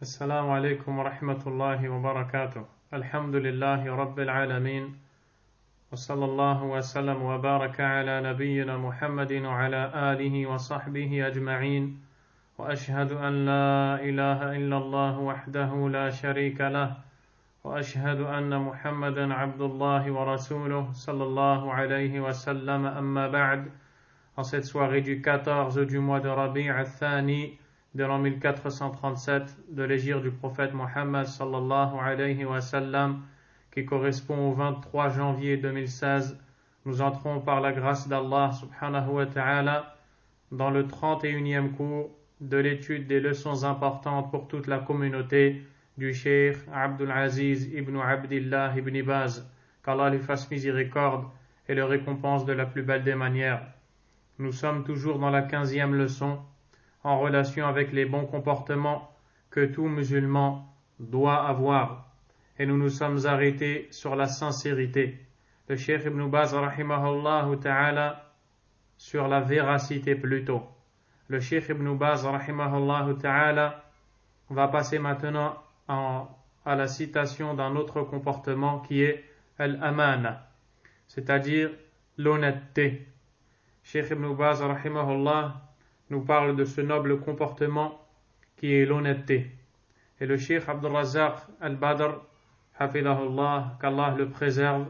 السلام عليكم ورحمة الله وبركاته. الحمد لله رب العالمين وصلى الله وسلم وبارك على نبينا محمد وعلى آله وصحبه أجمعين وأشهد أن لا إله إلا الله وحده لا شريك له وأشهد أن محمدا عبد الله ورسوله صلى الله عليه وسلم أما بعد. En cette soirée du 14 du mois de Rabi' al-Thani de l'an 1437 de l'hégire du prophète Mohammed sallallahu alayhi wa sallam, qui correspond au 23 janvier 2016, nous entrons par la grâce d'Allah subhanahu wa ta'ala dans le 31e cours de l'étude des leçons importantes pour toute la communauté du Cheikh Abdul Aziz ibn Abdillah ibn Baz, qu'Allah lui fasse miséricorde et le récompense de la plus belle des manières. Nous sommes toujours dans la 15e leçon en relation avec les bons comportements que tout musulman doit avoir. Et nous nous sommes arrêtés sur la sincérité. Le Cheikh Ibn Baz rahimahullah ta'ala sur la véracité plutôt. Le Cheikh Ibn Baz rahimahullah ta'ala va passer maintenant à la citation d'un autre comportement qui est al-amana, c'est-à-dire l'honnêteté. Cheikh Ibn Baz rahimahullah nous parle de ce noble comportement qui est l'honnêteté. Et le Cheikh Abdul Razzaq al-Badr, hafidahullah, qu'Allah le préserve,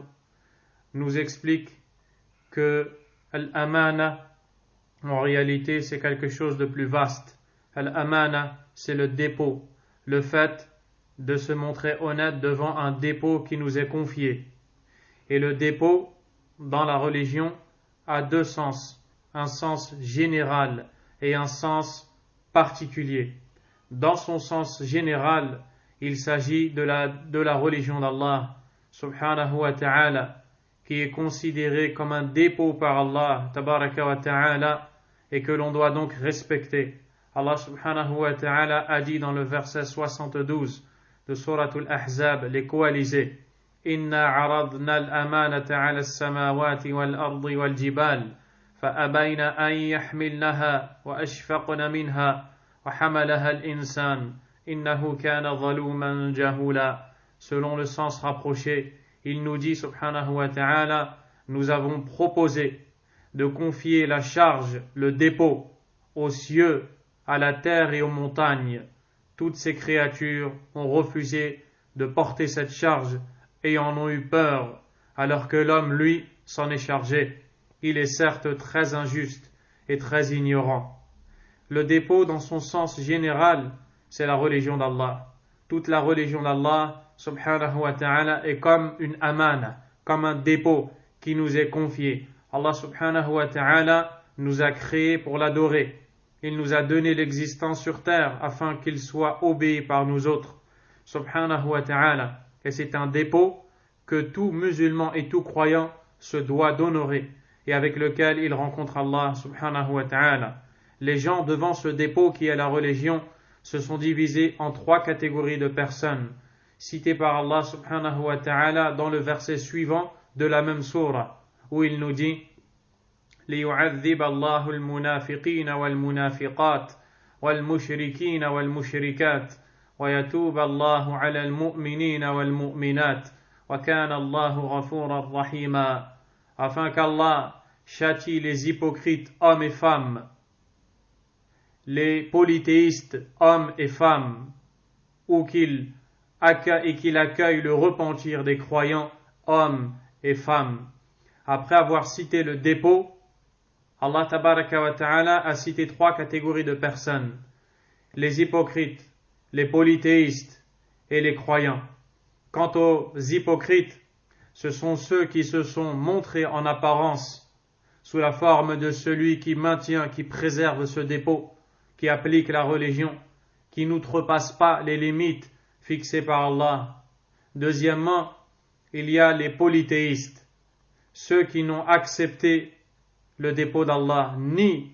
nous explique que l'amana, en réalité, c'est quelque chose de plus vaste. L'amana, c'est le dépôt, le fait de se montrer honnête devant un dépôt qui nous est confié. Et le dépôt, dans la religion, a deux sens, un sens général et un sens particulier. Dans son sens général, il s'agit de la religion d'Allah subhanahu wa ta'ala, qui est considérée comme un dépôt par Allah tabaraka wa ta'ala et que l'on doit donc respecter. Allah subhanahu wa ta'ala a dit dans le verset 72 de Suratul Ahzab, les coalisés: Inna aradna al-amanata ala as-samawati wal-ardi wal-jibal فأبين أن يحملنها وأشفقن منها وحملها الإنسان إنه كان ظلوما جهولا. Selon le sens rapproché, il nous dit subhanahu wa ta'ala: nous avons proposé de confier la charge, le dépôt, aux cieux, à la terre et aux montagnes. Toutes ces créatures ont refusé de porter cette charge et en ont eu peur, alors que l'homme, lui, s'en est chargé. Il est certes très injuste et très ignorant. Le dépôt, dans son sens général, c'est la religion d'Allah. Toute la religion d'Allah, subhanahu wa ta'ala, est comme une amana, comme un dépôt qui nous est confié. Allah subhanahu wa ta'ala nous a créés pour l'adorer. Il nous a donné l'existence sur terre afin qu'il soit obéi par nous autres, subhanahu wa ta'ala. Et c'est un dépôt que tout musulman et tout croyant se doit d'honorer, et avec lequel il rencontre Allah subhanahu wa ta'ala. Les gens devant ce dépôt qui est la religion se sont divisés en trois catégories de personnes, citées par Allah subhanahu wa ta'ala dans le verset suivant de la même sourate, où il nous dit: لِيُعَذِّبَ اللَّهُ الْمُنَافِقِينَ وَالْمُنَافِقَاتِ وَالْمُشْرِكِينَ وَالْمُشْرِكَاتِ وَيَتُوبَ اللَّهُ عَلَى الْمُؤْمِنِينَ وَالْمُؤْمِنَاتِ وَكَانَ اللَّهُ غَفُورًا رَحِيمًا. Afin qu'Allah châtie les hypocrites hommes et femmes, les polythéistes hommes et femmes, ou qu'il accueille le repentir des croyants hommes et femmes. Après avoir cité le dépôt, Allah tabaraka wa ta'ala a cité trois catégories de personnes: les hypocrites, les polythéistes et les croyants. Quant aux hypocrites, ce sont ceux qui se sont montrés en apparence sous la forme de celui qui maintient, qui préserve ce dépôt, qui applique la religion, qui n'outrepasse pas les limites fixées par Allah. Deuxièmement, il y a les polythéistes, ceux qui n'ont accepté le dépôt d'Allah ni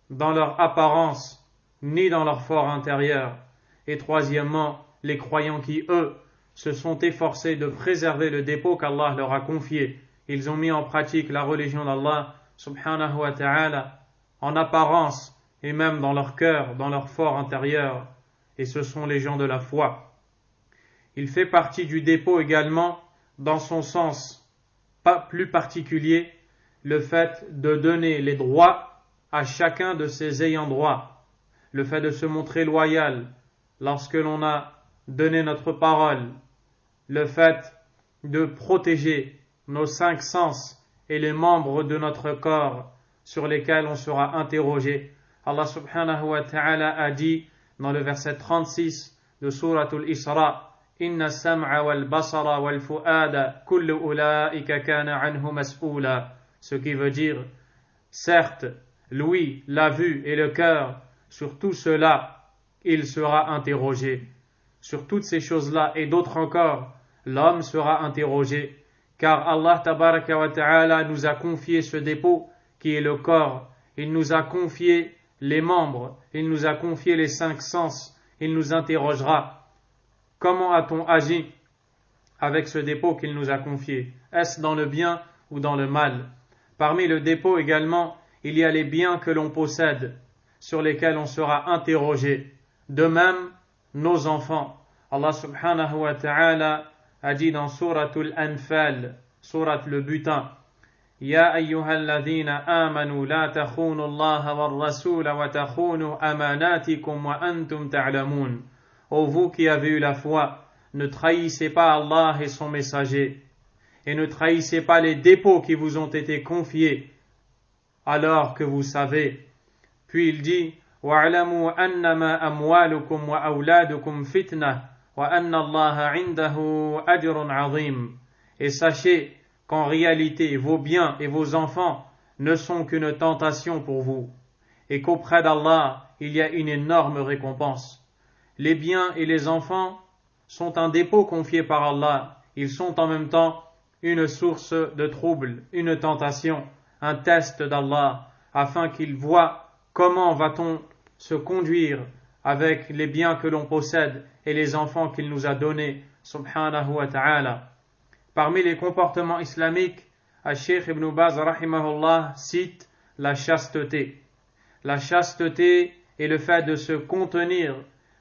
dans leur apparence, ni dans leur fort intérieur. Et troisièmement, les croyants qui, eux, se sont efforcés de préserver le dépôt qu'Allah leur a confié. Ils ont mis en pratique la religion d'Allah subhanahu wa ta'ala en apparence et même dans leur cœur, dans leur fort intérieur. et ce sont les gens de la foi. Il fait partie du dépôt également, dans son sens pas plus particulier, le fait de donner les droits à chacun de ses ayants droit, le fait de se montrer loyal lorsque l'on a donné notre parole, le fait de protéger nos 5 sens et les membres de notre corps sur lesquels on sera interrogé. Allah subhanahu wa ta'ala a dit dans le verset 36 de Suratul Isra: Inna sam'a wal basara wal fu'ada kullu ulaika kana anhu mas'oula. Ce qui veut dire, certes, l'ouïe, la vue et le cœur, sur tout cela, il sera interrogé. Sur toutes ces choses-là et d'autres encore, l'homme sera interrogé, car Allah tabaraka wa ta'ala nous a confié ce dépôt qui est le corps. Il nous a confié les membres, il nous a confié les 5 sens, il nous interrogera. Comment a-t-on agi avec ce dépôt qu'il nous a confié? Est-ce dans le bien ou dans le mal? Parmi le dépôt également, il y a les biens que l'on possède, sur lesquels on sera interrogé. De même, nos enfants. Allah subhanahu wa ta'ala a dit dans Suratul Anfal, Surat le butin: Ya ayyuhalladhina amanu la takhunu Allah wa rasula wa takhunu amanatikum wa antum ta'lamun. Ô vous qui avez eu la foi, ne trahissez pas Allah et son messager, et ne trahissez pas les dépôts qui vous ont été confiés, alors que vous savez. Puis il dit: وَاعْلَمُوا أَنَّمَا أَمْوَالُكُمْ وَأَوْلَادُكُمْ فِتْنَةٌ وَأَنَّ اللَّهَ عِنْدَهُ أَجْرٌ عَظِيمٌ. Et sachez qu'en réalité vos biens et vos enfants ne sont qu'une tentation pour vous, et qu'auprès d'Allah il y a une énorme récompense. Les biens et les enfants sont un dépôt confié par Allah. Ils sont en même temps une source de trouble, une tentation, un test d'Allah, afin qu'il voie comment va-t-on se conduire avec les biens que l'on possède et les enfants qu'il nous a donnés, subhanahu wa ta'ala. Parmi les comportements islamiques, Al-Sheikh Ibn Baz rahimahullah cite la chasteté. La chasteté est le fait de se contenir,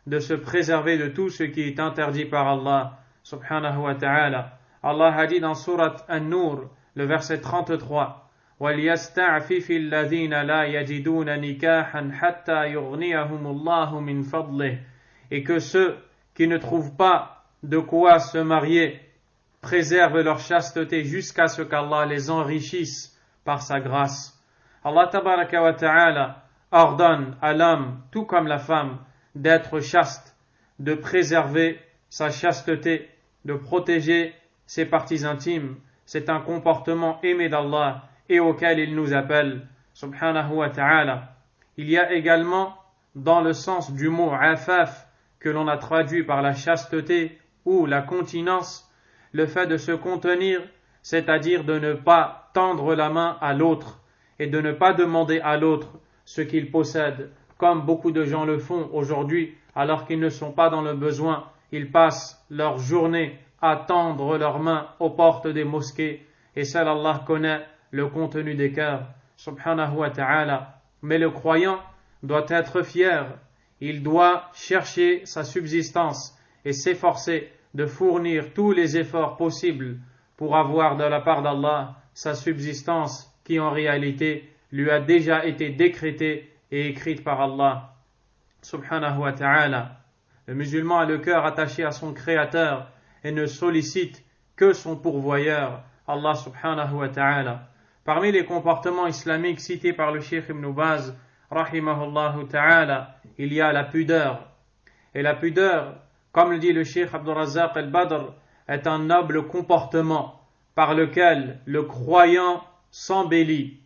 de se préserver de tout ce qui est interdit par Allah subhanahu wa ta'ala. Allah a dit dans Surat An-Nur, le verset 33: وَلْيَسْتَعْفِفِ الَّذِينَ لَا يَجِدُونَ نِكَاحًا حَتَّى يُغْنِيَهُمُ اللَّهُ مِنْ فَضْلِهِ. Et que ceux qui ne trouvent pas de quoi se marier préservent leur chasteté jusqu'à ce qu'Allah les enrichisse par sa grâce. Allah tabaraka wa ta'ala ordonne à l'homme, tout comme la femme, d'être chaste, de préserver sa chasteté, de protéger ses parties intimes. C'est un comportement aimé d'Allah et auquel il nous appelle, subhanahu wa ta'ala. Il y a également, dans le sens du mot afaf, que l'on a traduit par la chasteté ou la continence, le fait de se contenir, c'est-à-dire de ne pas tendre la main à l'autre et de ne pas demander à l'autre ce qu'il possède, comme beaucoup de gens le font aujourd'hui, alors qu'ils ne sont pas dans le besoin. Ils passent leur journée à tendre leurs mains aux portes des mosquées, et seul Allah connaît le contenu des cœurs, subhanahu wa ta'ala. Mais le croyant doit être fier, il doit chercher sa subsistance et s'efforcer de fournir tous les efforts possibles pour avoir de la part d'Allah sa subsistance qui en réalité lui a déjà été décrétée et écrite par Allah subhanahu wa ta'ala. Le musulman a le cœur attaché à son créateur et ne sollicite que son pourvoyeur, Allah subhanahu wa ta'ala. Parmi les comportements islamiques cités par le Cheikh Ibn Baz rahimahullah ta'ala, il y a la pudeur. Et la pudeur, comme le dit le Cheikh Abdul Razzaq al-Badr, est un noble comportement par lequel le croyant s'embellit.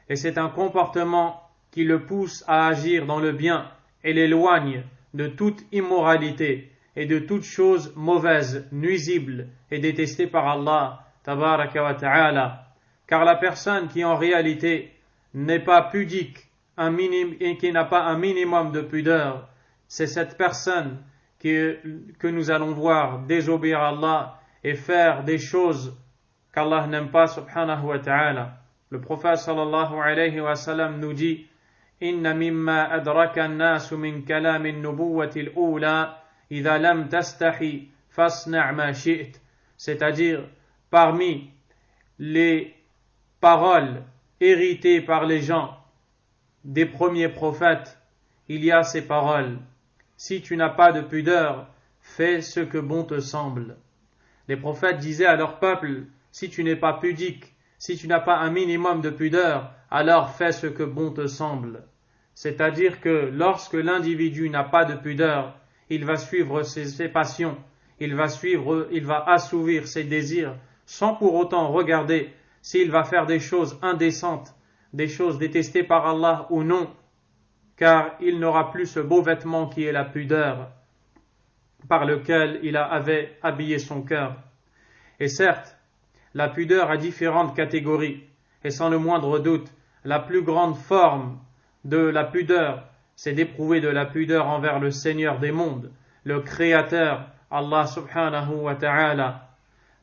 Et c'est un comportement qui le pousse à agir dans le bien et l'éloigne de toute immoralité et de toute chose mauvaise, nuisible et détestée par Allah tabaraka wa ta'ala. Car la personne qui en réalité n'est pas pudique et qui n'a pas un minimum de pudeur, c'est cette personne que nous allons voir désobéir à Allah et faire des choses qu'Allah n'aime pas subhanahu wa ta'ala. Le prophète sallallahu alayhi wa sallam nous dit: إن مما أدرك الناس من كلام النبوة الأولى إذا لم تستحي فاصنع ما شئت. C'est-à-dire, parmi les paroles héritées par les gens des premiers prophètes, il y a ces paroles: si tu n'as pas de pudeur, fais ce que bon te semble. Les prophètes disaient à leur peuple: si tu n'es pas pudique, si tu n'as pas un minimum de pudeur, alors fais ce que bon te semble. C'est-à-dire que lorsque l'individu n'a pas de pudeur, il va suivre ses passions, il va assouvir ses désirs, sans pour autant regarder s'il va faire des choses indécentes, des choses détestées par Allah ou non, car il n'aura plus ce beau vêtement qui est la pudeur, par lequel il avait habillé son cœur. Et certes, la pudeur a différentes catégories, et sans le moindre doute, la plus grande forme de la pudeur, c'est d'éprouver de la pudeur envers le Seigneur des mondes, le Créateur, Allah subhanahu wa ta'ala,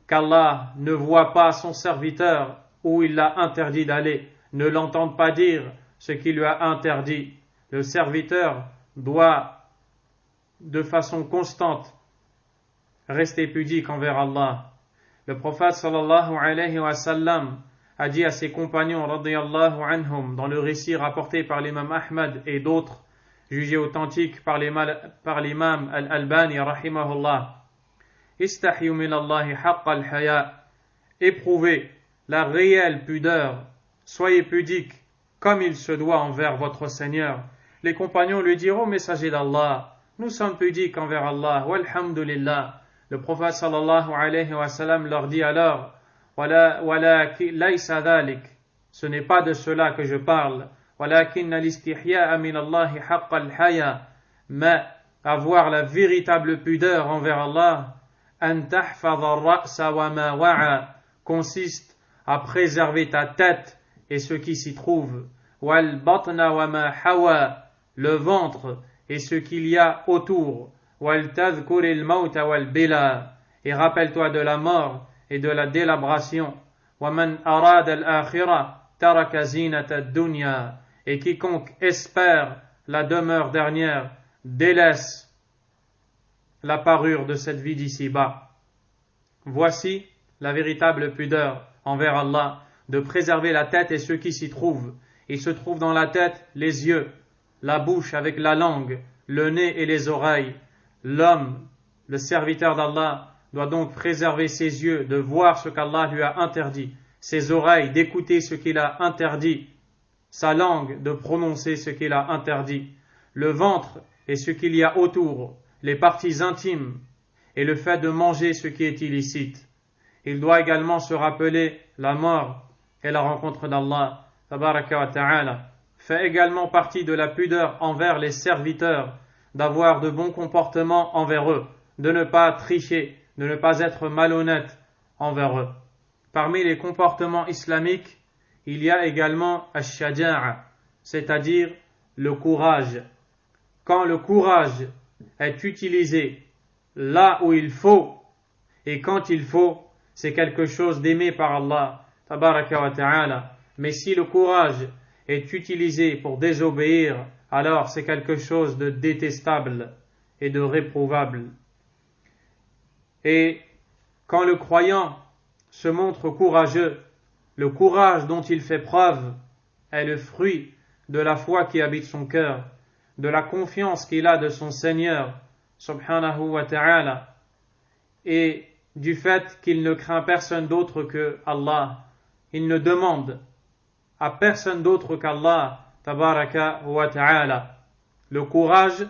qu'Allah ne voit pas son serviteur où il l'a interdit d'aller, ne l'entende pas dire ce qu'il lui a interdit. Le serviteur doit de façon constante rester pudique envers Allah. Le prophète sallallahu alayhi wa sallam a dit à ses compagnons radiyallahu anhum dans le récit rapporté par l'imam Ahmad et d'autres, jugé authentique par l'imam Al-Albani rahimahullah: Istahyu min Allahi haqqa al-haya, éprouvez la réelle pudeur, soyez pudiques comme il se doit envers votre Seigneur. Les compagnons lui diront: messager d'Allah, nous sommes pudiques envers Allah, walhamdulillah. Le prophète sallallahu alayhi wa sallam leur dit alors: ce n'est pas de cela que je parle, mais avoir la véritable pudeur envers Allah, consiste à préserver ta tête et ce qui s'y trouve, le ventre et ce qu'il y a autour, et rappelle-toi de la mort et de la délabration. Et quiconque espère la demeure dernière délaisse la parure de cette vie d'ici-bas. Voici la véritable pudeur envers Allah, de préserver la tête et ce qui s'y trouve. Il se trouve dans la tête les yeux, la bouche avec la langue, le nez et les oreilles. L'homme, le serviteur d'Allah, doit donc préserver ses yeux de voir ce qu'Allah lui a interdit, ses oreilles d'écouter ce qu'il a interdit, sa langue de prononcer ce qu'il a interdit, le ventre et ce qu'il y a autour, les parties intimes et le fait de manger ce qui est illicite. Il doit également se rappeler la mort et la rencontre d'Allah tabaraka wa ta'ala. Fait également partie de la pudeur envers les serviteurs d'avoir de bons comportements envers eux, de ne pas tricher, de ne pas être malhonnête envers eux. Parmi les comportements islamiques, il y a également ash-shaja'a, c'est-à-dire le courage. Quand le courage est utilisé là où il faut et quand il faut, c'est quelque chose d'aimé par Allah tabaraka wa ta'ala. Mais si le courage est utilisé pour désobéir, alors c'est quelque chose de détestable et de réprouvable. Et quand le croyant se montre courageux, le courage dont il fait preuve est le fruit de la foi qui habite son cœur, de la confiance qu'il a de son Seigneur, subhanahu wa ta'ala, et du fait qu'il ne craint personne d'autre que Allah. Il ne demande à personne d'autre qu'Allah, tabaraka wa ta'ala. Le courage,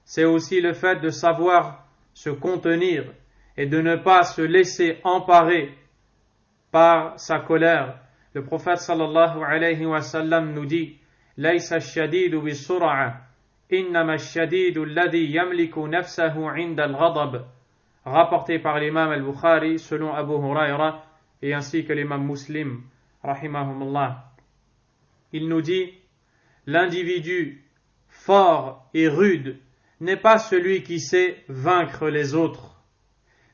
c'est aussi le fait de savoir se contenir et de ne pas se laisser emparer par sa colère. Le prophète sallallahu alayhi wa sallam nous dit: Laysa ash-shadidu bis-sur'a, innama ash-shadidu alladhi yamliku nafsahu 'inda al-ghadab. Rapporté par l'imam al-Bukhari selon Abu Huraira et ainsi que l'imam Muslim rahimahumullah. Il nous dit: l'individu fort et rude n'est pas celui qui sait vaincre les autres,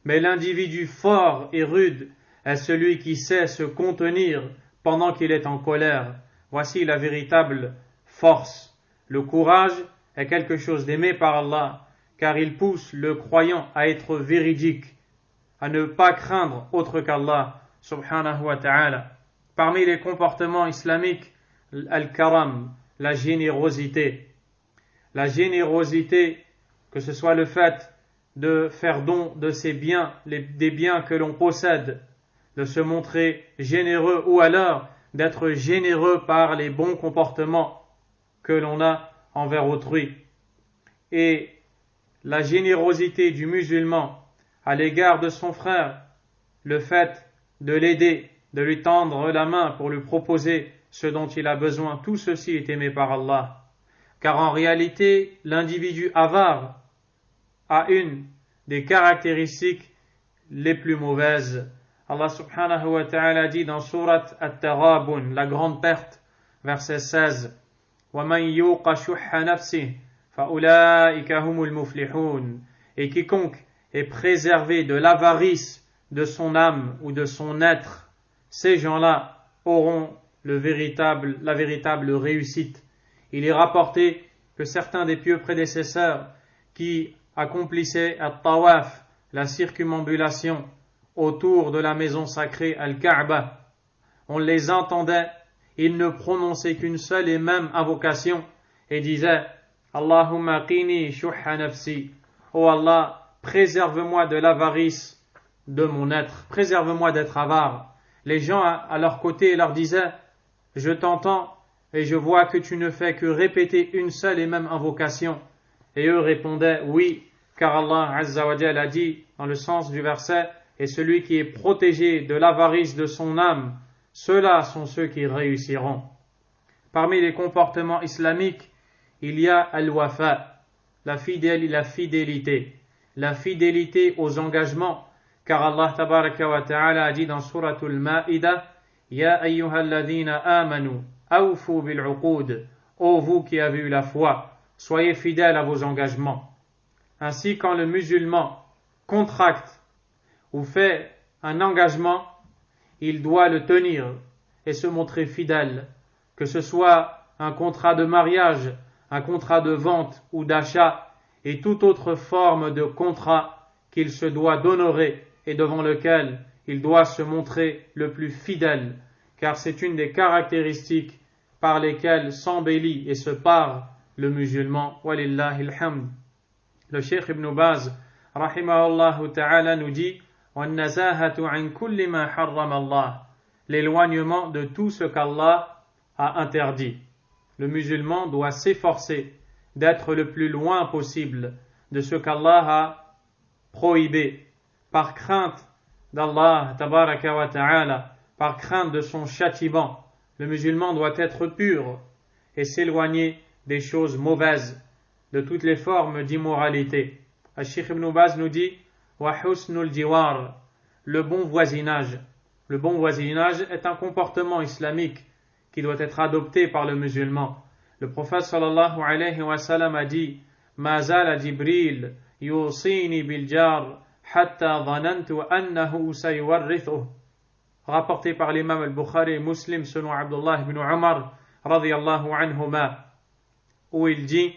mais l'individu fort et rude est celui qui sait se contenir pendant qu'il est en colère. Voici la véritable force. Le courage est quelque chose d'aimé par Allah, car il pousse le croyant à être véridique, à ne pas craindre autre qu'Allah, subhanahu wa ta'ala. Parmi les comportements islamiques, al-karam, la générosité. La générosité, que ce soit le fait de faire don de ses biens, des biens que l'on possède, de se montrer généreux, ou alors d'être généreux par les bons comportements que l'on a envers autrui. Et la générosité du musulman à l'égard de son frère, le fait de l'aider, de lui tendre la main pour lui proposer ce dont il a besoin, tout ceci est aimé par Allah. Car en réalité, l'individu avare a une des caractéristiques les plus mauvaises. Allah subhanahu wa ta'ala dit dans Surat At-Taghabun, la grande perte, verset 16, وَمَنْ يُوقَ شُحَّ نَفْسِهِ فَأُولَٰئِكَ هُمُ الْمُفْلِحُونَ. Et quiconque est préservé de l'avarice de son âme ou de son être, ces gens-là auront la véritable réussite. Il est rapporté que certains des pieux prédécesseurs qui accomplissaient at-tawaf, la circumambulation autour de la maison sacrée Al-Kaaba, on les entendait, ils ne prononçaient qu'une seule et même invocation et disaient Allahumma qini shuhha nafsi. Oh Allah, préserve-moi de l'avarice de mon être, préserve-moi d'être avare. Les gens à leur côté leur disaient je t'entends et je vois que tu ne fais que répéter une seule et même invocation. Et eux répondaient oui, car Allah Azza wa Jalla a dit dans le sens du verset et celui qui est protégé de l'avarice de son âme, ceux-là sont ceux qui réussiront. Parmi les comportements islamiques, il y a al-wafa, la fidélité aux engagements, car Allah tabaraka wa ta'ala a dit dans Suratul Ma'idah Ya ayyuhalladhina amanu awfu bil'uqud. Ô vous qui avez eu la foi, soyez fidèles à vos engagements. Ainsi, quand le musulman contracte ou fait un engagement, il doit le tenir et se montrer fidèle, que ce soit un contrat de mariage, un contrat de vente ou d'achat et toute autre forme de contrat qu'il se doit d'honorer et devant lequel il doit se montrer le plus fidèle, car c'est une des caractéristiques par lesquelles s'embellit et se pare le musulman. Walillahi alhamd. Le Cheikh Ibn Baz, rahimahullah ta'ala, nous dit وَالنَّزَاهَةُ عَنْ كُلِّ مَا حَرَّمَ اللَّهُ. L'éloignement de tout ce qu'Allah a interdit. Le musulman doit s'efforcer d'être le plus loin possible de ce qu'Allah a prohibé, par crainte d'Allah tabaraka wa ta'ala, par crainte de son châtiment. Le musulman doit être pur et s'éloigner des choses mauvaises, de toutes les formes d'immoralité. Al-Sheikh Ibn Baz nous dit wa husnul jiwar, le bon voisinage. Le bon voisinage est un comportement islamique qui doit être adopté par le musulman. Le prophète sallallahu alayhi wa sallam a dit ma zala Jibril yusini bil jar hatta dhanantu annahu sayuwarrithuh. Rapporté par l'imam al-Bukhari et Muslim selon Abdullah ibn Umar radiyallahu anhuma, où il dit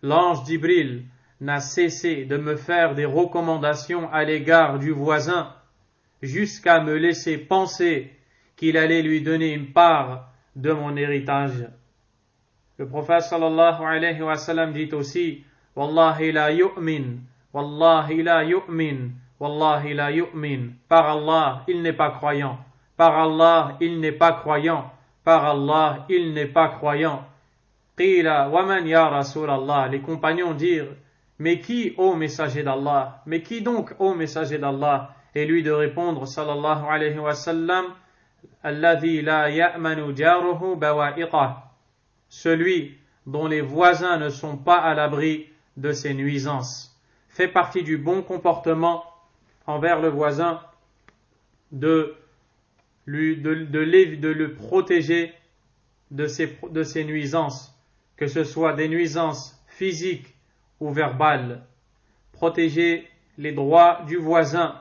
l'ange Jibril n'a cessé de me faire des recommandations à l'égard du voisin jusqu'à me laisser penser qu'il allait lui donner une part de mon héritage. Le prophète sallallahu alayhi wa sallam dit aussi Wallahi la yu'min, Wallahi la yu'min, Wallahi la yu'min. Par Allah, il n'est pas croyant. Par Allah, il n'est pas croyant. Par Allah, il n'est pas croyant. Qila wa man ya Rasulallah. Les compagnons dirent mais qui, ô messager d'Allah? Mais qui donc, ô messager d'Allah? Et lui de répondre sallallahu alayhi wa sallam alladhi la ya'manu jaruhu bawa'iqah, celui dont les voisins ne sont pas à l'abri de ses nuisances. Fait partie du bon comportement envers le voisin de le protéger de ses nuisances, que ce soit des nuisances physiques ou verbales. Protéger les droits du voisin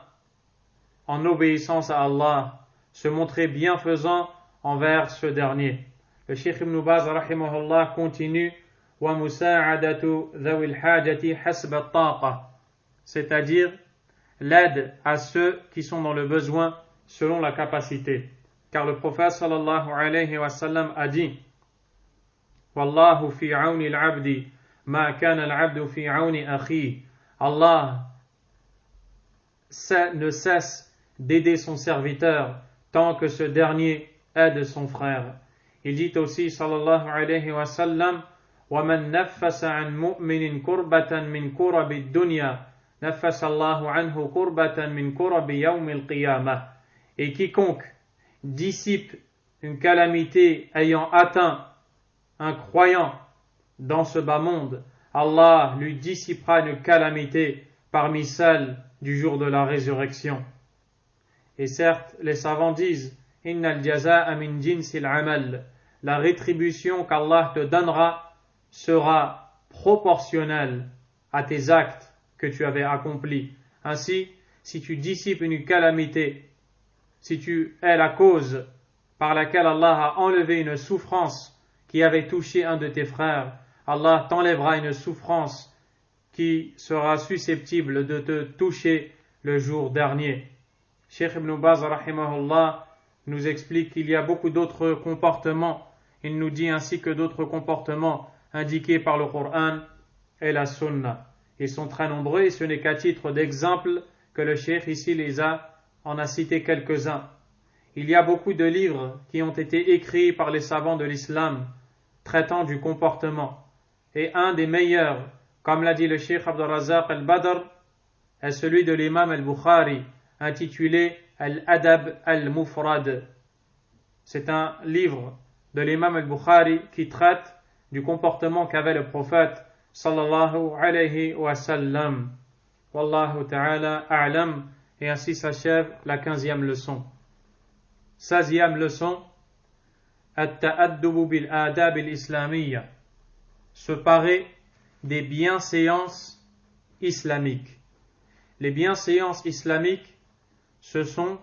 en obéissance à Allah, se montrer bienfaisant envers ce dernier. Le Cheikh Ibn Baz rahimahullah continue وَمُسَاعَدَةُ ذَوِ الْحَاجَةِ حَسْبَ الطَّاقَةِ, c'est-à-dire l'aide à ceux qui sont dans le besoin selon la capacité. Car le prophète sallallahu alayhi wa sallam a dit Wallahu fi auni al-abdi ma kana al-abdu fi auni akhi. Allah ne cesse d'aider son serviteur tant que ce dernier aide son frère. Il dit aussi sallallahu alayhi wa sallam وَمَنْ نَفَّسَ عَنْ مُؤْمِنٍ كُرْبَةً مِنْ كُرَبِ الدُّنْيَا نَفَّسَ اللَّهُ عَنْهُ كُرْبَةً مِنْ كُرَبِ يَوْمِ الْقِيَامَةِ. Et quiconque dissipe une calamité ayant atteint un croyant dans ce bas monde, Allah lui dissipera une calamité parmi celles du jour de la résurrection. Et certes, les savants disent Innal jaza'a min jinsil amal. La rétribution qu'Allah te donnera sera proportionnelle à tes actes que tu avais accomplis. Ainsi, si tu dissipes une calamité, si tu es la cause par laquelle Allah a enlevé une souffrance qui avait touché un de tes frères, Allah t'enlèvera une souffrance qui sera susceptible de te toucher le jour dernier. Cheikh Ibn Baz rahimahullah nous explique qu'il y a beaucoup d'autres comportements. Il nous dit ainsi que d'autres comportements indiqués par le Coran et la Sunna. Ils sont très nombreux et ce n'est qu'à titre d'exemple que le Cheikh ici en a cité quelques-uns. Il y a beaucoup de livres qui ont été écrits par les savants de l'islam traitant du comportement. Et un des meilleurs, comme l'a dit le Cheikh Abdul Razzaq al-Badr, est celui de l'imam al-Bukhari, intitulé Al-Adab al-Mufrad. C'est un livre de l'imam al-Bukhari qui traite du comportement qu'avait le prophète sallallahu alayhi wa sallam. Wallahu ta'ala a'lam. Et ainsi s'achève la 15e leçon. 16e leçon, At-ta'addubu bil adab al-islamiyya, se parer des bienséances islamiques. Les bienséances islamiques, ce sont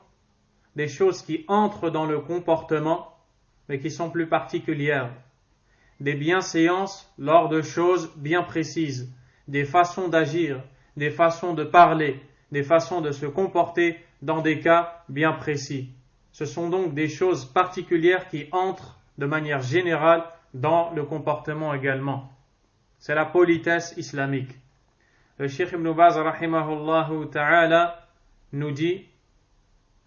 des choses qui entrent dans le comportement, mais qui sont plus particulières. Des bienséances lors de choses bien précises, des façons d'agir, des façons de parler, des façons de se comporter dans des cas bien précis. Ce sont donc des choses particulières qui entrent de manière générale dans le comportement également. C'est la politesse islamique. Le Cheikh Ibn Baz rahimahullahu ta'ala nous dit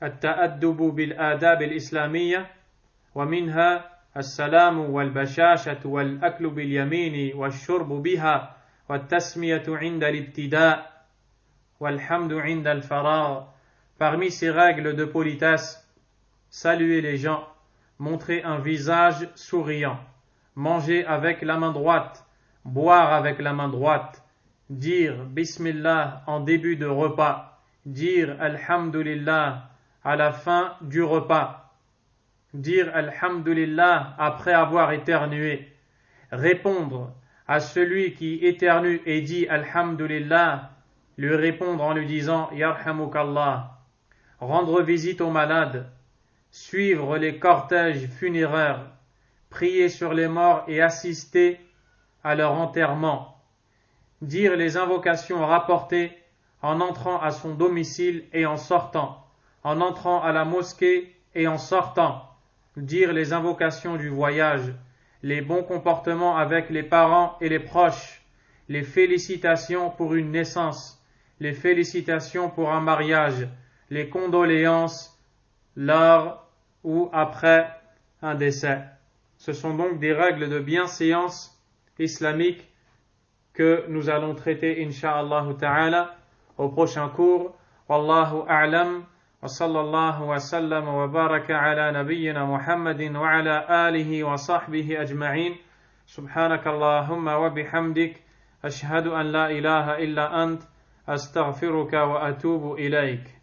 At-ta'addubu bil adab al-islamiyya wa minha السلام والبشاشة والأكل باليمين والشرب بها والتسمية عند الابتداء والحمد عند الفراغ. Parmi ces règles de politesse, saluer les gens, montrer un visage souriant, manger avec la main droite, boire avec la main droite, dire Bismillah en début de repas, dire Alhamdulillah à la fin du repas, dire Alhamdulillah après avoir éternué, répondre à celui qui éternue et dit Alhamdulillah, lui répondre en lui disant Yarhamukallah, rendre visite aux malades, suivre les cortèges funéraires, prier sur les morts et assister à leur enterrement, dire les invocations rapportées en entrant à son domicile et en sortant, en entrant à la mosquée et en sortant, dire les invocations du voyage, les bons comportements avec les parents et les proches, les félicitations pour une naissance, les félicitations pour un mariage, les condoléances lors ou après un décès. Ce sont donc des règles de bienséance islamique que nous allons traiter incha'Allah ta'ala au prochain cours. Wallahu a'lam. وصلى الله وسلم وبارك على نبينا محمد وعلى آله وصحبه أجمعين سبحانك اللهم وبحمدك أشهد أن لا إله إلا أنت أستغفرك وأتوب إليك.